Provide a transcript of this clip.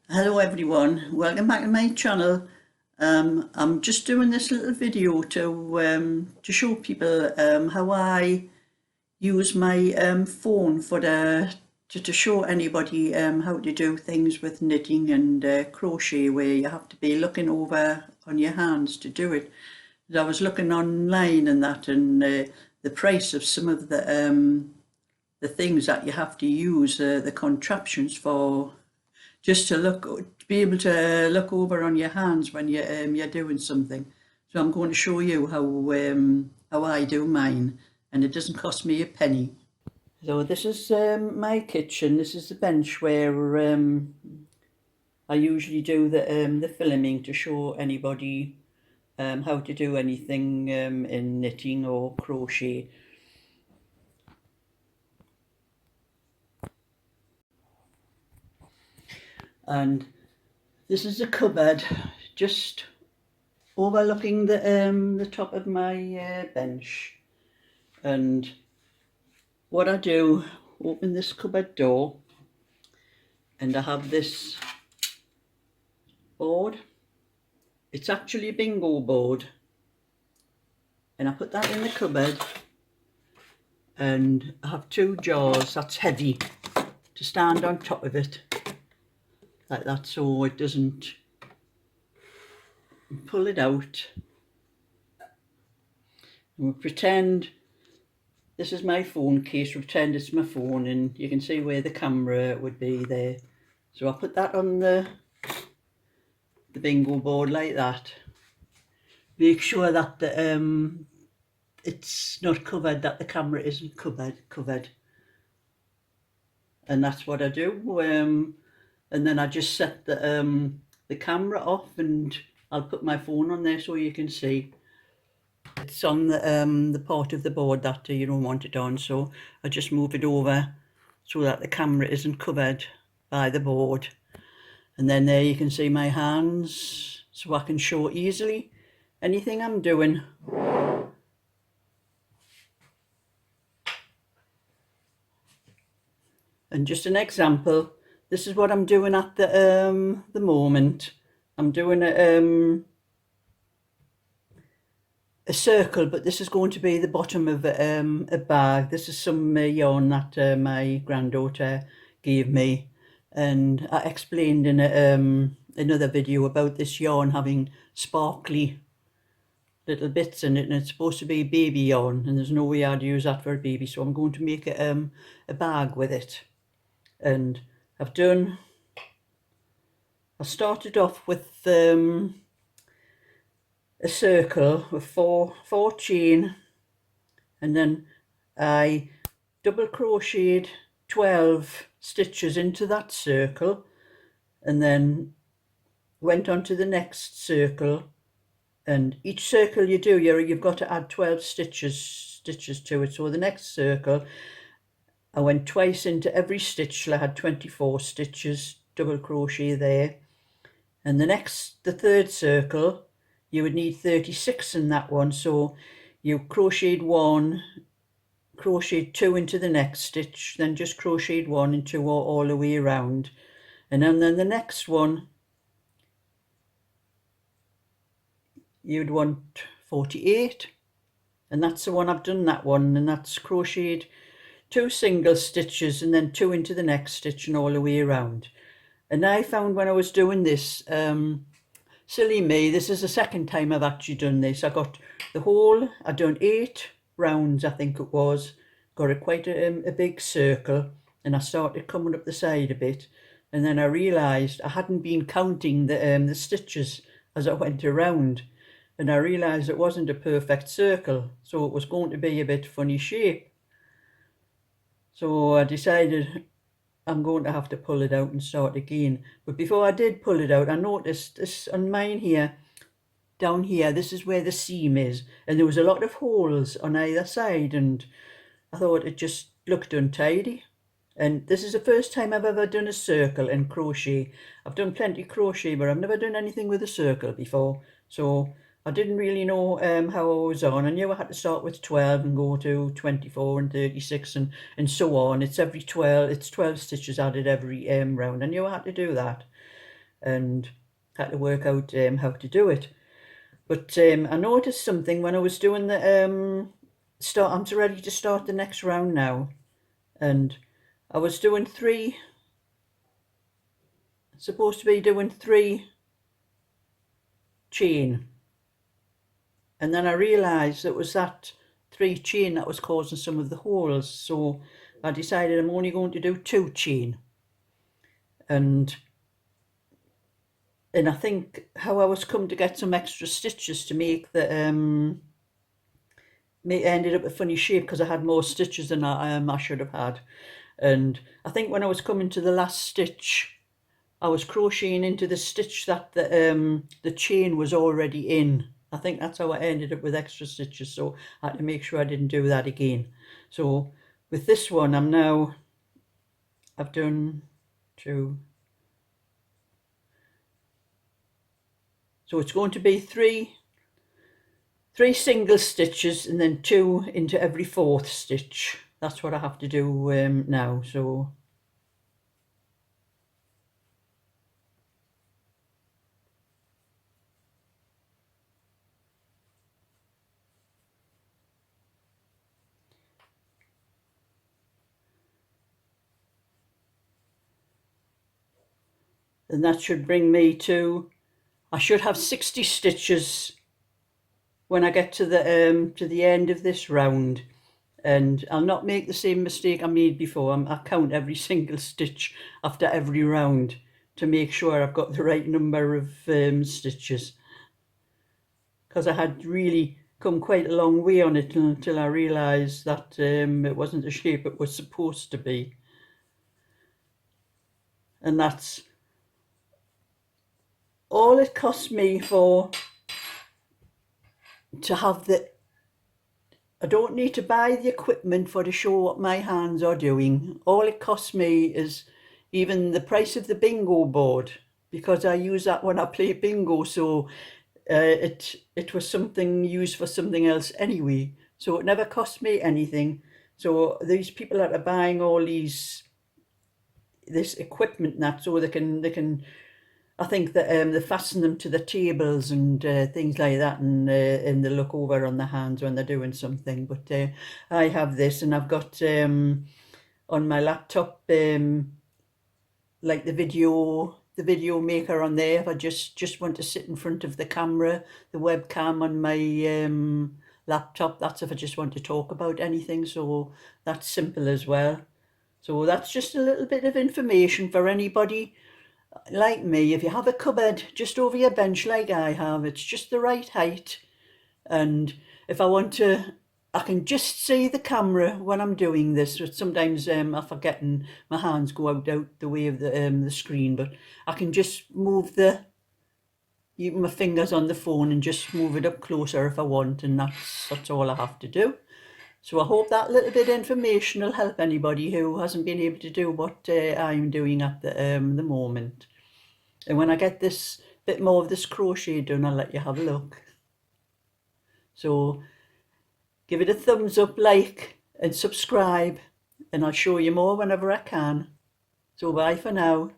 Hello everyone, welcome back to my channel. I'm just doing this little video to show people how I use my phone to show anybody how to do things with knitting and crochet, where you have to be looking over on your hands to do it. I was looking online and that, and the price of some of the things that you have to use, the contraptions for, just to be able to look over on your hands when you're doing something. So I'm going to show you how I do mine, and it doesn't cost me a penny. So this is my kitchen. This is the bench where I usually do the filming to show anybody how to do anything in knitting or crochet. And this is a cupboard just overlooking the top of my bench. And what I do, open this cupboard door, and I have this board. It's actually a bingo board, and I put that in the cupboard, and I have two jars that's heavy to stand on top of it like that, so it doesn't pull it out. And we pretend this is my phone case, pretend it's my phone, and you can see where the camera would be there. So I put that on the bingo board like that. Make sure that it's not covered, that the camera isn't covered. And that's what I do. And then I just set the camera off, and I'll put my phone on there so you can see. It's on the part of the board that you don't want it on, so I just move it over so that the camera isn't covered by the board. And then there you can see my hands, so I can show easily anything I'm doing. And just an example, this is what I'm doing at the moment. I'm doing a circle, but this is going to be the bottom of a bag. This is some yarn that my granddaughter gave me, and I explained in another video about this yarn having sparkly little bits in it, and it's supposed to be baby yarn, and there's no way I'd use that for a baby, so I'm going to make a bag with it. And I started off with a circle with four chain, and then I double crocheted 12 stitches into that circle, and then went on to the next circle. And each circle you do, you've got to add 12 stitches to it. So the next circle, I went twice into every stitch, so I had 24 stitches double crochet there. And the third circle, you would need 36 in that one, so you crocheted one, crocheted two into the next stitch, then just crocheted one and two all the way around. And then the next one, you'd want 48, and that's the one I've done, that one, and that's crocheted two single stitches and then two into the next stitch and all the way around. And I found when I was doing this, silly me, this is the second time I've actually done this. I got the whole, I'd done 8 rounds, I think it was, got quite a big circle, and I started coming up the side a bit, and then I realised I hadn't been counting the stitches as I went around, and I realised it wasn't a perfect circle, so it was going to be a bit funny shape. So I decided I'm going to have to pull it out and start again. But before I did pull it out, I noticed this on mine here, down here, this is where the seam is, and there was a lot of holes on either side, and I thought it just looked untidy. And this is the first time I've ever done a circle in crochet. I've done plenty of crochet, but I've never done anything with a circle before, so I didn't really know how I was on. I knew I had to start with 12 and go to 24 and 36 and so on. It's 12 stitches added every round. I knew I had to do that. and had to work out how to do it. But I noticed something when I was doing the I'm ready to start the next round now, and I was doing supposed to be doing 3 chain, and then I realised it was that 3 chain that was causing some of the holes, so I decided I'm only going to do 2 chain. And I think how I was come to get some extra stitches to make the ended up a funny shape because I had more stitches than I should have had. And I think when I was coming to the last stitch, I was crocheting into the stitch that the chain was already in. I think that's how I ended up with extra stitches, so I had to make sure I didn't do that again. So with this one, I've done 2. So it's going to be 3 single stitches and then 2 into every 4th stitch. That's what I have to do now. So and that should bring me to, I should have 60 stitches when I get to the end of this round, and I'll not make the same mistake I made before. I count every single stitch after every round to make sure I've got the right number of stitches, because I had really come quite a long way on it until I realised that it wasn't the shape it was supposed to be. And that's all it cost me to have I don't need to buy the equipment to show what my hands are doing. All it costs me is even the price of the bingo board, because I use that when I play bingo, so it was something used for something else anyway, so it never cost me anything. So these people that are buying all this equipment, that so they can I think that they fasten them to the tables and things like that, and they look over on the hands when they're doing something. But I have this, and I've got on my laptop like the video maker on there. If I just want to sit in front of the camera, the webcam on my laptop, that's if I just want to talk about anything. So that's simple as well. So that's just a little bit of information for anybody like me. If you have a cupboard just over your bench like I have, it's just the right height, and if I want to, I can just see the camera when I'm doing this. But sometimes I forget and my hands go out the way of the screen, but I can just move my fingers on the phone and just move it up closer if I want, and that's all I have to do. So I hope that little bit of information will help anybody who hasn't been able to do what I'm doing at the moment. And when I get this bit more of this crochet done, I'll let you have a look. So give it a thumbs up, like and subscribe, and I'll show you more whenever I can. So bye for now.